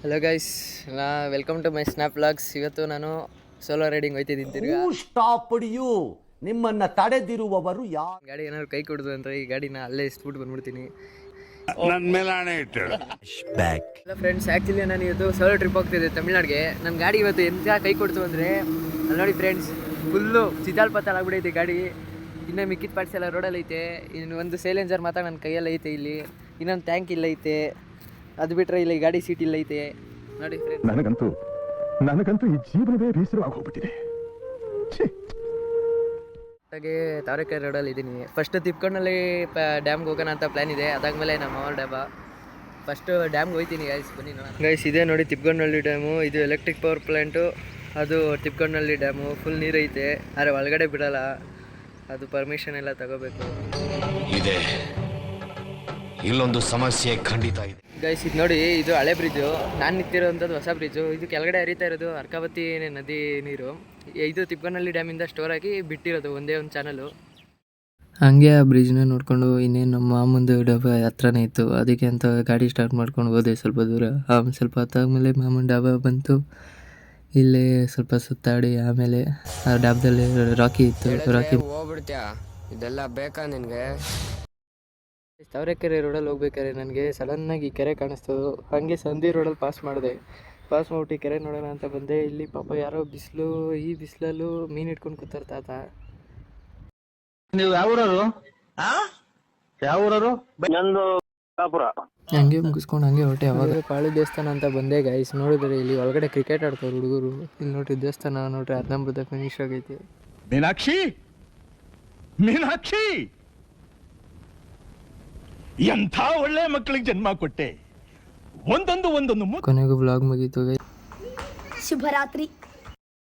Hello guys, welcome to my snap vlogs. ಇವತ್ತು ನಾನು solo riding ಹೋಯ್ತಿದ್ದೀನಿ ತಿರ್ಗಾ. ಯು ನಿಮ್ಮನ್ನ ತಡೆದಿರುವವರು ಯಾರು? ಗಾಡಿ ಏನಾದ್ರು ಕೈ ಕೊಡ್ದು ಅಂದರೆ ಈ ಗಾಡಿನ ಅಲ್ಲೇ ಇಸ್ಬಿಟ್ಟು ಬಂದ್ಬಿಡ್ತೀನಿ. ನನ್ನ ಮೇಲೆ ಆಣೆ ಇಟ್ಟಳು. ಹಲೋ ಫ್ರೆಂಡ್ಸ್, ಆ್ಯಕ್ಚುಲಿ ನಾನು ಇವತ್ತು ಸೋಲೋ ಟ್ರಿಪ್ ಹೋಗ್ತಿದ್ದೆ ತಮಿಳ್ನಾಡಿಗೆ. ನನ್ನ ಗಾಡಿ ಇವತ್ತು ಎಂತ ಕೈ ಕೊಡ್ತು ಅಂದರೆ ಅಲ್ಲಿ ನೋಡಿ ಫ್ರೆಂಡ್ಸ್, ಫುಲ್ಲು ಚಿತಾಲ್ ಪತ್ತಾಲ್ ಆಗ್ಬಿಡೈತೆ ಗಾಡಿ. ಇನ್ನು ಮಿಕ್ಕಿದ ಪಾರ್ಟ್ಸ್ ಎಲ್ಲ ರೋಡಲ್ಲಿ ಐತೆ. ಇನ್ನು ಒಂದು ಸೈಲೆನ್ಸರ್ ಮಾತ್ರ ನನ್ನ ಕೈಯಲ್ಲಿ ಐತೆ. ಇಲ್ಲಿ ಇನ್ನೊಂದು ಟ್ಯಾಂಕ್ ಇಲ್ಲ ಐತೆ. ಅದು ಬಿಟ್ಟರೆ ಇಲ್ಲಿ ಗಾಡಿ ಸೀಟ್ ಇಲ್ಲ ಐತೆ ನೋಡಿ ಫ್ರೆಂಡ್ಸ್. ನನಗಂತೂ ಈ ಜೀವನವೇ ಬೇಸರವಾಗಿ ಹೋಗ್ಬಿಟ್ಟಿದೆ. ಹಾಗೆ ತಾವರೆಕೆರೆ ರೋಡಲ್ಲಿ ಇದ್ದೀನಿ. ಫಸ್ಟ್ ತಿಪ್ಕೊಂಡಲ್ಲಿ ಡ್ಯಾಮ್ಗೆ ಹೋಗೋಣ ಅಂತ ಪ್ಲ್ಯಾನ್ ಇದೆ. ಅದಾದಮೇಲೆ ನಮ್ಮ ಅವ್ರ ಡ್ಯಾಬ ಫಸ್ಟು ಡ್ಯಾಮ್ಗೆ ಹೋಗ್ತೀನಿ ಗೈಸ್, ಬನ್ನಿ ನೋಡೋಣ. ಗೈಸ್ ಇದೆ ನೋಡಿ ತಿಪ್ಕೊಂಡಳ್ಳಿ ಡ್ಯಾಮು. ಇದು ಎಲೆಕ್ಟ್ರಿಕ್ ಪವರ್ ಪ್ಲ್ಯಾಂಟು. ಅದು ತಿಪ್ಕೊಂಡಳ್ಳಿ ಡ್ಯಾಮು. ಫುಲ್ ನೀರೈತೆ, ಆದರೆ ಒಳಗಡೆ ಬಿಡಲ್ಲ. ಅದು ಪರ್ಮಿಷನ್ ಎಲ್ಲ ತಗೋಬೇಕು. ಇದೆ ಇಲ್ಲೊಂದು ಸಮಸ್ಯೆ ಖಂಡಿತ ಇದೆ ಗೈಸ್. ಇದು ನೋಡಿ, ಇದು ಹಳೆ ಬ್ರಿಡ್ಜು. ನಾನು ನಿಂತಿರೋಂಥದ್ದು ಹೊಸ ಬ್ರಿಡ್ಜು. ಇದು ಕೆಳಗಡೆ ಹರಿತಾ ಇರೋದು ಅರ್ಕಾವತಿ ನದಿ ನೀರು. ಇದು ತಿಪ್ಕೊಂಡಳ್ಳಿ ಡ್ಯಾಮಿಂದ ಸ್ಟೋರ್ ಆಗಿ ಬಿಟ್ಟಿರೋದು ಒಂದೇ ಒಂದು ಚಾನಲು. ಹಾಗೆ ಆ ಬ್ರಿಡ್ಜ್ನ ನೋಡಿಕೊಂಡು ಇನ್ನೇನು ನಮ್ಮ ಮಾಮಂದು ಡಾಬಾ ಹತ್ರನೇ ಇತ್ತು. ಅದಕ್ಕೆ ಅಂತ ಗಾಡಿ ಸ್ಟಾರ್ಟ್ ಮಾಡ್ಕೊಂಡು ಹೋದೆ ಸ್ವಲ್ಪ ದೂರ. ಸ್ವಲ್ಪ ಹೊತ್ತಾದ್ಮೇಲೆ ಮಾಮನ ಡಾಬಾ ಬಂತು. ಇಲ್ಲೇ ಸ್ವಲ್ಪ ಸುತ್ತಾಡಿ ಆಮೇಲೆ ಆ ಡಾಬಾದಲ್ಲಿ ರಾಕಿ ಇತ್ತು. ರಾಕಿ ಹೋಗ್ಬಿಡ್ತೀಯ, ಇದೆಲ್ಲ ಬೇಕಾ ನಿನಗೆ? ತಾವರೆಕೆರೆ ರೋಡಲ್ಲಿ ಹೋಗ್ಬೇಕಾದ್ರೆ ನನಗೆ ಸಡನ್ನಾಗಿ ಕೆರೆ ಕಾಣಿಸ್ತದು. ಹಾಗೆ ಸಂಧಿ ರೋಡಲ್ಲಿ ಪಾಸ್ ಮಾಡ್ಬಿಟ್ಟು ಈ ಕೆರೆ ನೋಡೋಣ ಅಂತ ಬಂದೆ. ಇಲ್ಲಿ ಪಾಪ ಯಾರೋ ಬಿಸಿಲು, ಈ ಬಿಸಿಲಲ್ಲೂ ಮೀನು ಇಟ್ಕೊಂಡು ಕೂತಾರ ತಾತ. ನೀವು ಯಾವೂರವರು? ಹಂಗೆ ಮುಗಿಸ್ಕೊಂಡು ಹಂಗೆ ಹೊಟ್ಟೆ ಅವಾಗ ಪಾಳು ದೇವಸ್ಥಾನ ಅಂತ ಬಂದೆ ಗೈಸ್. ನೋಡಿದ್ರೆ ಇಲ್ಲಿ ಒಳಗಡೆ ಕ್ರಿಕೆಟ್ ಆಡ್ತಾರೆ ಹುಡುಗರು. ಇಲ್ಲಿ ನೋಡ್ರಿ ದೇವಸ್ಥಾನ ನೋಡ್ರಿ, ಅರ್ಧಂಬರ್ಧ ಫಿನಿಶ್ ಆಗೈತಿ. ಮೀನಾಕ್ಷಿ, ಎಂಥ ಒಳ್ಳೆ ಮಕ್ಕಳಿಗೆ ಜನ್ಮ ಕೊಟ್ಟೆ. ಒಂದೊಂದು ಕೊನೆಗೂ ಬ್ಲಾಗ್ ಮುಗೀತು ಗೈಸ್. ಶುಭರಾತ್ರಿ.